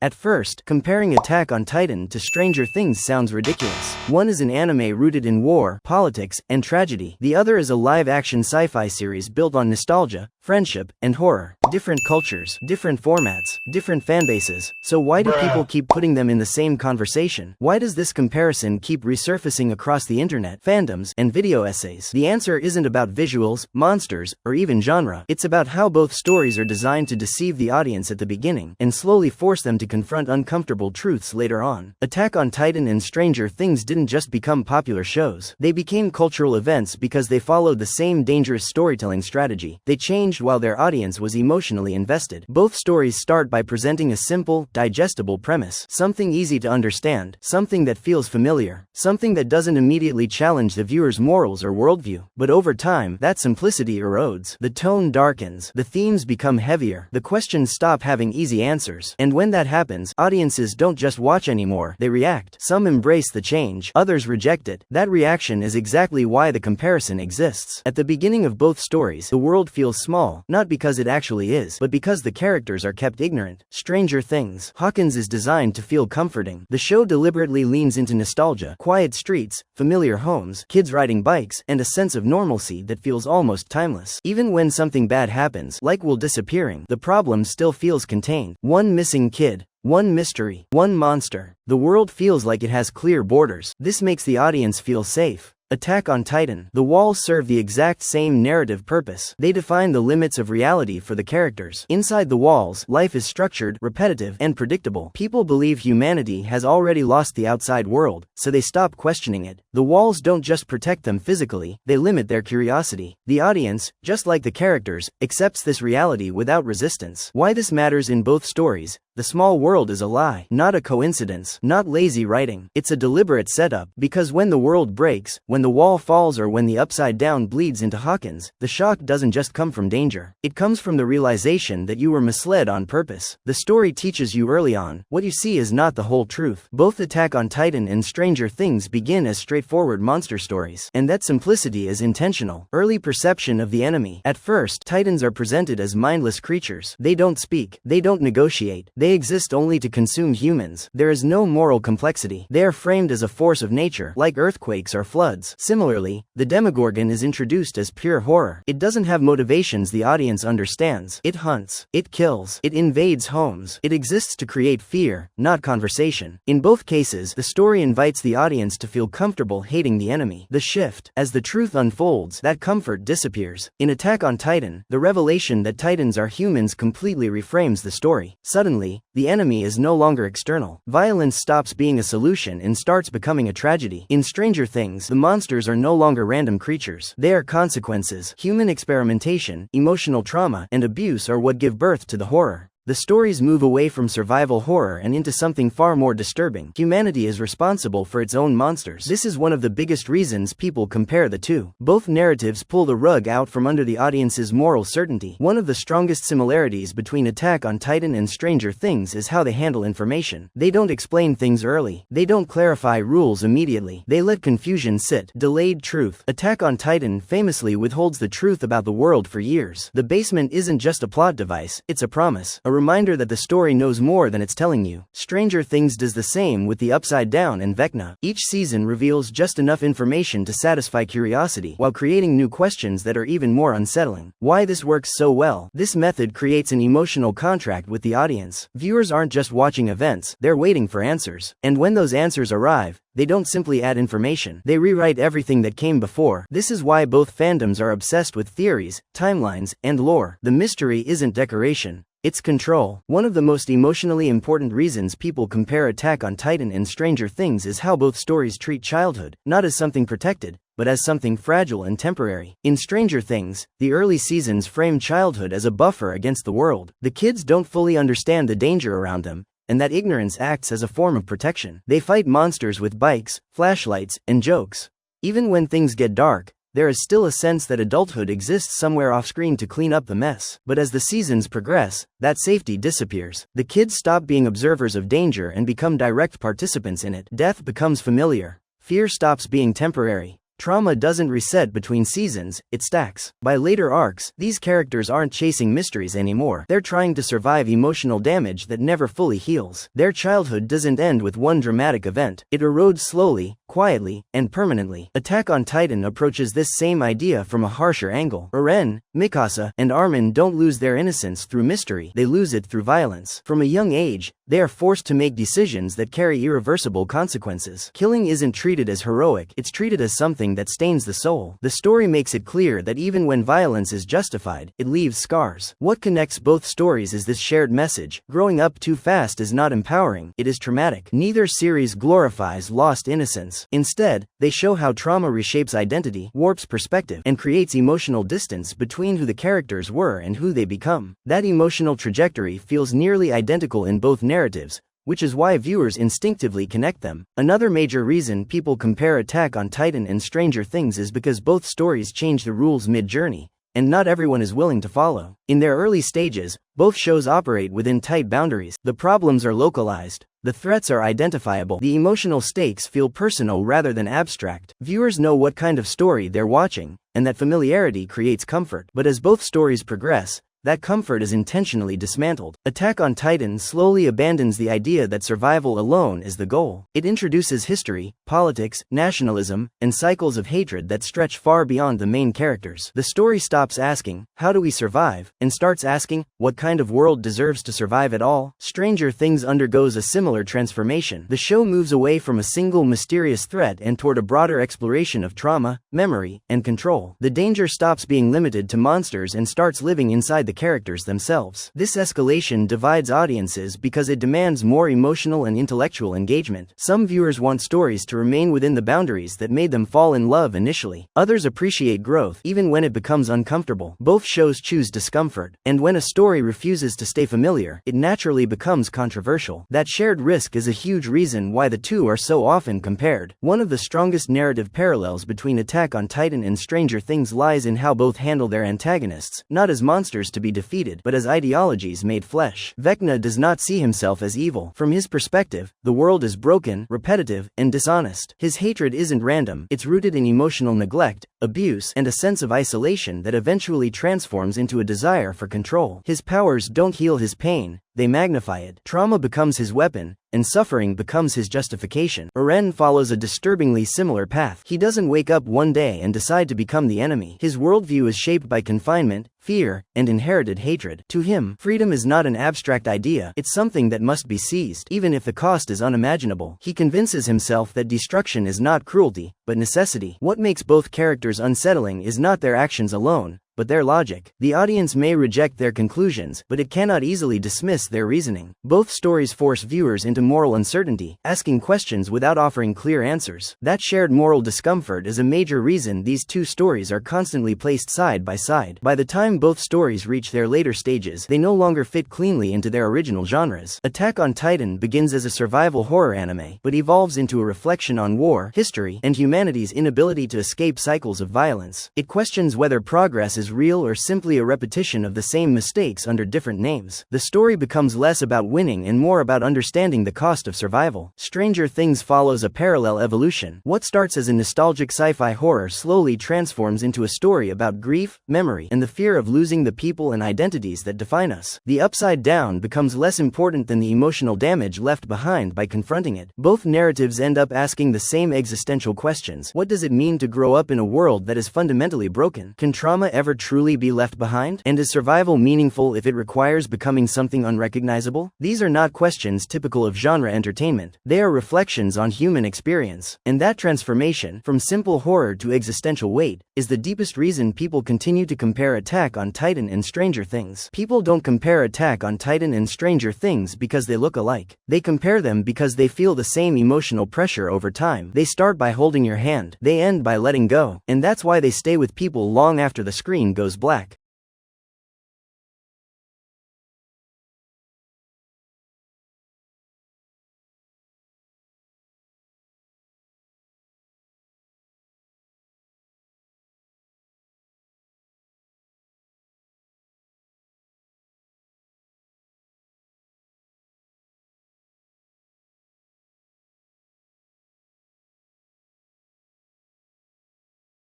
At first, comparing Attack on Titan to Stranger Things sounds ridiculous. One is an anime rooted in war, politics, and tragedy. The other is a live-action sci-fi series built on nostalgia, friendship, and horror. Different cultures, different formats, different fanbases. So why do people keep putting them in the same conversation? Why does this comparison keep resurfacing across the internet, fandoms, and video essays? The answer isn't about visuals, monsters, or even genre. It's about how both stories are designed to deceive the audience at the beginning and slowly force them to confront uncomfortable truths later on. Attack on Titan and Stranger Things didn't just become popular shows. They became cultural events because they followed the same dangerous storytelling strategy. They changed while their audience was emotionally invested. Both stories start by presenting a simple, digestible premise. Something easy to understand, something that feels familiar, something that doesn't immediately challenge the viewer's morals or worldview. But over time, that simplicity erodes. The tone darkens, the themes become heavier, the questions stop having easy answers. And when that happens, audiences don't just watch anymore, they react. Some embrace the change, others reject it. That reaction is exactly why the comparison exists. At the beginning of both stories, the world feels small, not because it actually is, but because the characters are kept ignorant. Stranger Things. Hawkins is designed to feel comforting. The show deliberately leans into nostalgia, quiet streets, familiar homes, kids riding bikes, and a sense of normalcy that feels almost timeless. Even when something bad happens, like Will disappearing, the problem still feels contained. One missing kid, one mystery, one monster. The world feels like it has clear borders. This makes the audience feel safe. Attack on Titan. The walls serve the exact same narrative purpose. They define the limits of reality for the characters. Inside the walls, life is structured, repetitive, and predictable. People believe humanity has already lost the outside world, so they stop questioning it. The walls don't just protect them physically, they limit their curiosity. The audience, just like the characters, accepts this reality without resistance. Why this matters in both stories: the small world is a lie, not a coincidence, not lazy writing. It's a deliberate setup, because when the world breaks, when the wall falls, or when the Upside Down bleeds into Hawkins, the shock doesn't just come from danger. It comes from the realization that you were misled on purpose. The story teaches you early on, what you see is not the whole truth. Both Attack on Titan and Stranger Things begin as straightforward monster stories, and that simplicity is intentional. Early perception of the enemy. At first, Titans are presented as mindless creatures. They don't speak, they don't negotiate, they exist only to consume humans. There is no moral complexity. They are framed as a force of nature, like earthquakes or floods. Similarly, the Demogorgon is introduced as pure horror. It doesn't have motivations the audience understands. It hunts, it kills, it invades homes. It exists to create fear, not conversation. In both cases, the story invites the audience to feel comfortable hating the enemy. The shift. As the truth unfolds, that comfort disappears. In Attack on Titan, the revelation that Titans are humans completely reframes the story. Suddenly, the enemy is no longer external. Violence stops being a solution and starts becoming a tragedy. In Stranger Things, the monsters are no longer random creatures. They are consequences. Human experimentation, emotional trauma, and abuse are what give birth to the horror. The stories move away from survival horror and into something far more disturbing. Humanity is responsible for its own monsters. This is one of the biggest reasons people compare the two. Both narratives pull the rug out from under the audience's moral certainty. One of the strongest similarities between Attack on Titan and Stranger Things is how they handle information. They don't explain things early. They don't clarify rules immediately. They let confusion sit. Delayed truth. Attack on Titan famously withholds the truth about the world for years. The basement isn't just a plot device, it's a promise. A reminder that the story knows more than it's telling you. Stranger Things does the same with the Upside Down and Vecna. Each season reveals just enough information to satisfy curiosity, while creating new questions that are even more unsettling. Why this works so well? This method creates an emotional contract with the audience. Viewers aren't just watching events, they're waiting for answers. And when those answers arrive, they don't simply add information, they rewrite everything that came before. This is why both fandoms are obsessed with theories, timelines, and lore. The mystery isn't decoration, it's control. One of the most emotionally important reasons people compare Attack on Titan and Stranger Things is how both stories treat childhood, not as something protected, but as something fragile and temporary. In Stranger Things, the early seasons frame childhood as a buffer against the world. The kids don't fully understand the danger around them, and that ignorance acts as a form of protection. They fight monsters with bikes, flashlights, and jokes. Even when things get dark, there is still a sense that adulthood exists somewhere off-screen to clean up the mess. But as the seasons progress, that safety disappears. The kids stop being observers of danger and become direct participants in it. Death becomes familiar. Fear stops being temporary. Trauma doesn't reset between seasons, it stacks. By later arcs, these characters aren't chasing mysteries anymore. They're trying to survive emotional damage that never fully heals. Their childhood doesn't end with one dramatic event. It erodes slowly, quietly, and permanently. Attack on Titan approaches this same idea from a harsher angle. Eren, Mikasa, and Armin don't lose their innocence through mystery, they lose it through violence. From a young age, they are forced to make decisions that carry irreversible consequences. Killing isn't treated as heroic, it's treated as something that stains the soul. The story makes it clear that even when violence is justified, it leaves scars. What connects both stories is this shared message: growing up too fast is not empowering, it is traumatic. Neither series glorifies lost innocence. Instead, they show how trauma reshapes identity, warps perspective, and creates emotional distance between who the characters were and who they become. That emotional trajectory feels nearly identical in both narratives, which is why viewers instinctively connect them. Another major reason people compare Attack on Titan and Stranger Things is because both stories change the rules mid-journey, and not everyone is willing to follow. In their early stages, both shows operate within tight boundaries. The problems are localized, the threats are identifiable, the emotional stakes feel personal rather than abstract. Viewers know what kind of story they're watching, and that familiarity creates comfort. But as both stories progress, that comfort is intentionally dismantled. Attack on Titan slowly abandons the idea that survival alone is the goal. It introduces history, politics, nationalism, and cycles of hatred that stretch far beyond the main characters. The story stops asking, "How do we survive?" and starts asking, "What kind of world deserves to survive at all?" Stranger Things undergoes a similar transformation. The show moves away from a single mysterious threat and toward a broader exploration of trauma, memory, and control. The danger stops being limited to monsters and starts living inside the characters themselves. This escalation divides audiences because it demands more emotional and intellectual engagement. Some viewers want stories to remain within the boundaries that made them fall in love initially. Others appreciate growth, even when it becomes uncomfortable. Both shows choose discomfort, and when a story refuses to stay familiar, it naturally becomes controversial. That shared risk is a huge reason why the two are so often compared. One of the strongest narrative parallels between Attack on Titan and Stranger Things lies in how both handle their antagonists, not as monsters to be defeated, but as ideologies made flesh. Vecna does not see himself as evil. From his perspective, the world is broken, repetitive, and dishonest. His hatred isn't random, it's rooted in emotional neglect, abuse, and a sense of isolation that eventually transforms into a desire for control. His powers don't heal his pain, they magnify it. Trauma becomes his weapon, and suffering becomes his justification. Eren follows a disturbingly similar path. He doesn't wake up one day and decide to become the enemy. His worldview is shaped by confinement, fear, and inherited hatred. To him, freedom is not an abstract idea, it's something that must be seized, even if the cost is unimaginable. He convinces himself that destruction is not cruelty, but necessity. What makes both characters unsettling is not their actions alone, but their logic. The audience may reject their conclusions, but it cannot easily dismiss their reasoning. Both stories force viewers into moral uncertainty, asking questions without offering clear answers. That shared moral discomfort is a major reason these two stories are constantly placed side by side. By the time both stories reach their later stages, they no longer fit cleanly into their original genres. Attack on Titan begins as a survival horror anime, but evolves into a reflection on war, history, and humanity's inability to escape cycles of violence. It questions whether progress is real or simply a repetition of the same mistakes under different names. The story becomes less about winning and more about understanding the cost of survival. Stranger Things follows a parallel evolution. What starts as a nostalgic sci-fi horror slowly transforms into a story about grief, memory, and the fear of losing the people and identities that define us. The upside down becomes less important than the emotional damage left behind by confronting it. Both narratives end up asking the same existential questions. What does it mean to grow up in a world that is fundamentally broken? Can trauma ever truly be left behind? And is survival meaningful if it requires becoming something unrecognizable? These are not questions typical of genre entertainment. They are reflections on human experience. And that transformation, from simple horror to existential weight, is the deepest reason people continue to compare Attack on Titan and Stranger Things. People don't compare Attack on Titan and Stranger Things because they look alike. They compare them because they feel the same emotional pressure over time. They start by holding your hand. They end by letting go. And that's why they stay with people long after the screen goes black.